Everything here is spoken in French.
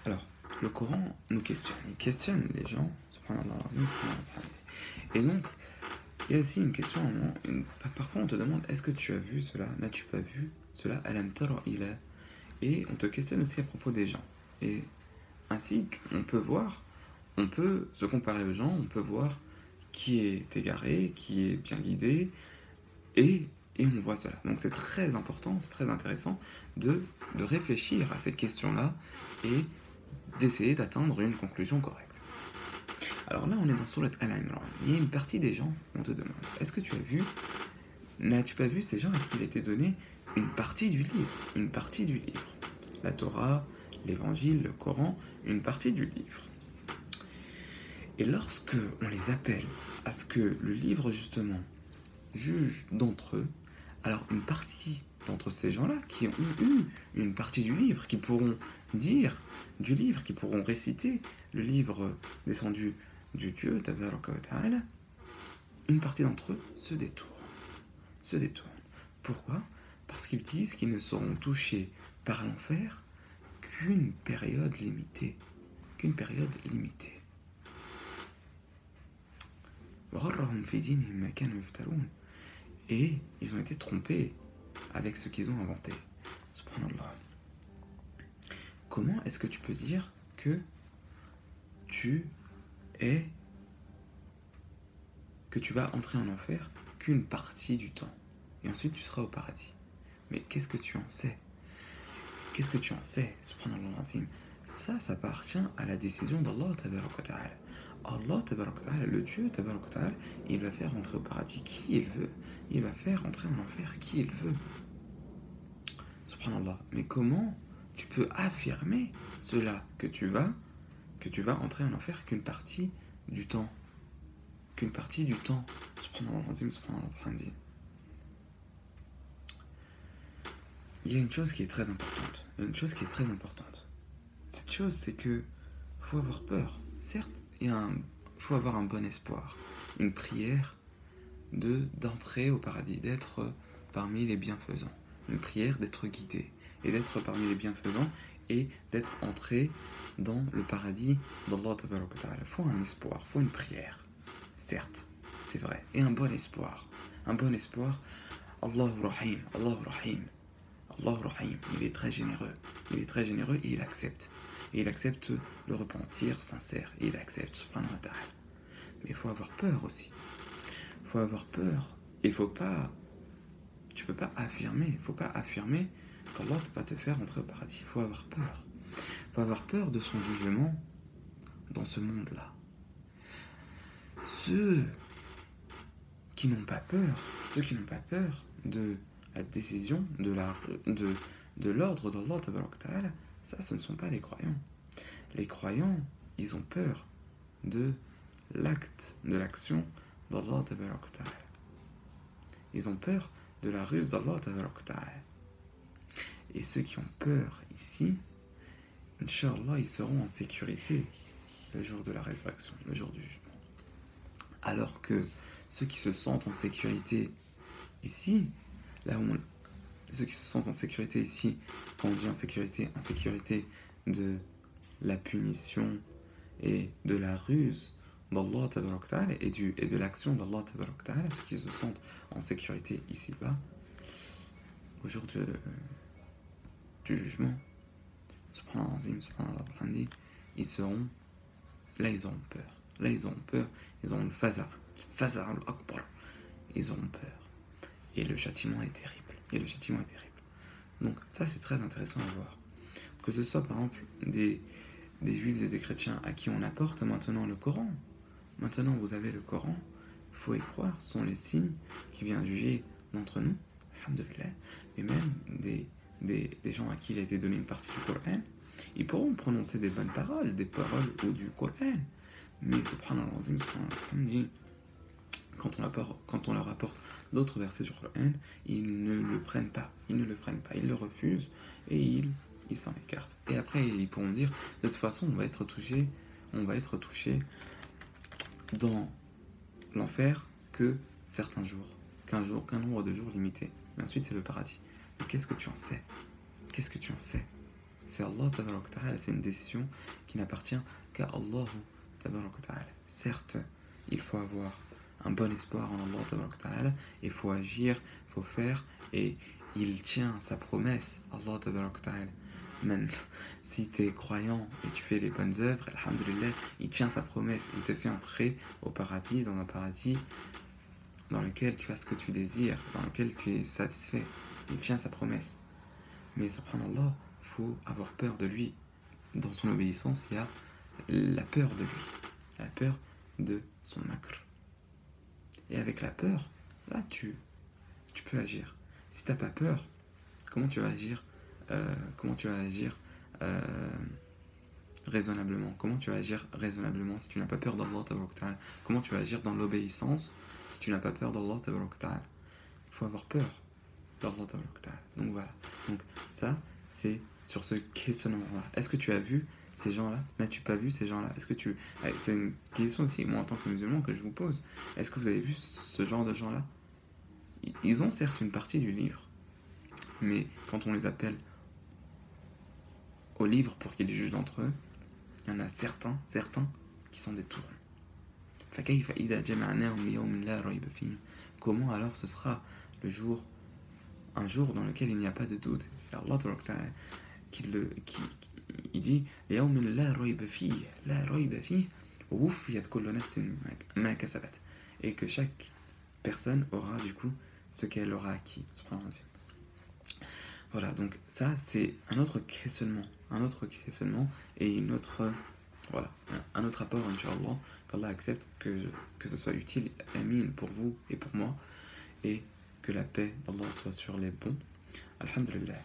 Alors, le Coran nous questionne. Il questionne les gens, subhanallah al-azim, subhanallah al-hamdi. Et donc, il y a aussi une question, parfois on te demande, est-ce que tu as vu cela? N'as-tu pas vu cela? Alam tara ila. Et on te questionne aussi à propos des gens. Et ainsi, on peut voir, on peut se comparer aux gens, on peut voir qui est égaré, qui est bien guidé, et, et on voit cela. Donc c'est très important, c'est très intéressant de réfléchir à ces questions-là et d'essayer d'atteindre une conclusion correcte. Alors là, on est dans Surat Al-Imran. Il y a une partie des gens, on te demande, est-ce que tu as vu, n'as-tu pas vu ces gens à qui il était donné une partie du livre? Une partie du livre. La Torah, l'Évangile, le Coran, une partie du livre. Et lorsque on les appelle à ce que le livre, justement, juge d'entre eux, alors une partie d'entre ces gens-là qui ont eu une partie du livre, qui pourront dire du livre, qui pourront réciter le livre descendu du Dieu, Tabaraka wa Ta'ala, une partie d'entre eux se détourne. Se détourne. Pourquoi? Parce qu'ils disent qu'ils ne seront touchés par l'enfer qu'une période limitée. Qu'une période limitée. Et ils ont été trompés avec ce qu'ils ont inventé. Subhanallah. Comment est-ce que tu peux dire que tu vas entrer en enfer qu'une partie du temps et ensuite tu seras au paradis? Mais qu'est-ce que tu en sais? Qu'est-ce que tu en sais? Subhanallah azim. Ça appartient à la décision d'Allah tabaraka wa ta'ala. Allah tabaraka wa ta'ala, le Dieu tabaraka wa ta'ala, il va faire entrer au paradis qui il veut. Il va faire entrer en enfer qui il veut. Subhanallah. Mais comment tu peux affirmer cela que tu vas entrer en enfer qu'une partie du temps? Qu'une partie du temps. Subhanallah azim, subhanallah al-hamdi. Il y a une chose qui est très importante. Cette chose, c'est que faut avoir peur. Certes, il faut avoir un bon espoir, une prière d'entrer au paradis, d'être parmi les bienfaisants, une prière d'être guidé et d'être parmi les bienfaisants et d'être entré dans le paradis d'Allah tabaraka wa ta'ala. Il faut un espoir, il faut une prière. Certes, c'est vrai, et un bon espoir. Allahu Rahim, Allahu Rahim. Allah Rahim, il est très généreux et il accepte. Et il accepte le repentir sincère. Et il accepte, subhanahu wa ta'ala. Mais il faut avoir peur aussi. Il faut avoir peur. Il faut pas. Tu peux pas affirmer. Il faut pas affirmer qu'Allah va te faire entrer au paradis. Il faut avoir peur. Il faut avoir peur de son jugement dans ce monde-là. Ceux qui n'ont pas peur de la décision de l'ordre d'Allah tabaraka ta'ala, ça ce ne sont pas les croyants. Les croyants, ils ont peur de l'acte, de l'action d'Allah tabaraka ta'ala. Ils ont peur de la ruse d'Allah tabaraka ta'ala. Et ceux qui ont peur ici, Inch'Allah, ils seront en sécurité le jour de la résurrection, le jour du jugement. Alors que ceux qui se sentent en sécurité ici, ceux qui se sentent en sécurité ici, quand on dit en sécurité de la punition et de la ruse d'Allah tabaraka ta'ala et de l'action d'Allah tabaraka ta'ala, ceux qui se sentent en sécurité ici-bas, au jour du jugement, subhanallah azim, subhanallah al-hamdi, ils auront peur, ils auront le fazar al-akbar, ils auront peur. Et le châtiment est terrible. Donc ça c'est très intéressant à voir. Que ce soit par exemple des juifs et des chrétiens à qui on apporte maintenant le Coran. Maintenant vous avez le Coran, il faut y croire, ce sont les signes qui viennent juger d'entre nous, alhamdoulilah. Et même des gens à qui il a été donné une partie du Coran, ils pourront prononcer des bonnes paroles, des paroles du Coran. Mais subhanallah, quand on leur apporte d'autres versets du Coran, ils ne le prennent pas, ils le refusent et ils s'en écartent. Et après, ils pourront dire, de toute façon, on va être touché dans l'enfer que certains jours, qu'un nombre de jours limité. Mais ensuite, c'est le paradis. Mais qu'est-ce que tu en sais? c'est Allah tabarak wa ta'ala, c'est une décision qui n'appartient qu'à Allah tabarak wa ta'ala. Certes, il faut avoir un bon espoir en Allah tabarak wa ta'ala, il faut agir, il faut faire, et il tient sa promesse, Allah tabarak wa ta'ala. Même si tu es croyant et tu fais les bonnes œuvres, alhamdulillah, il tient sa promesse, il te fait entrer au paradis, dans un paradis dans lequel tu as ce que tu désires, dans lequel tu es satisfait. Il tient sa promesse. Mais subhanallah, il faut avoir peur de lui. Dans son obéissance, il y a la peur de lui, la peur de son makr. Et avec la peur, là, tu peux agir. Si tu n'as pas peur, comment tu vas agir comment tu vas agir raisonnablement? Comment tu vas agir raisonnablement si tu n'as pas peur d'Allah tabarak wa ta'ala? Comment tu vas agir dans l'obéissance si tu n'as pas peur d'Allah tabarak wa ta'ala? Il faut avoir peur d'Allah tabarak wa ta'ala. Donc voilà. Donc ça, c'est sur ce questionnement-là. Est-ce que tu as vu ces gens-là? N'as-tu pas vu ces gens-là? Est-ce que tu... C'est une question aussi, moi en tant que musulman, que je vous pose. Est-ce que vous avez vu ce genre de gens-là? Ils ont certes une partie du livre, mais quand on les appelle au livre pour qu'ils jugent entre eux, il y en a certains qui sont des tourons. Comment alors ce sera le jour, un jour dans lequel il n'y a pas de doute? C'est Allah qui dit et que chaque personne aura du coup ce qu'elle aura acquis. Voilà, donc ça c'est un autre questionnement et une autre, voilà, un autre apport, Inch'Allah, qu'Allah accepte que ce soit utile, amin, pour vous et pour moi, et que la paix d'Allah soit sur les bons. Alhamdulillah.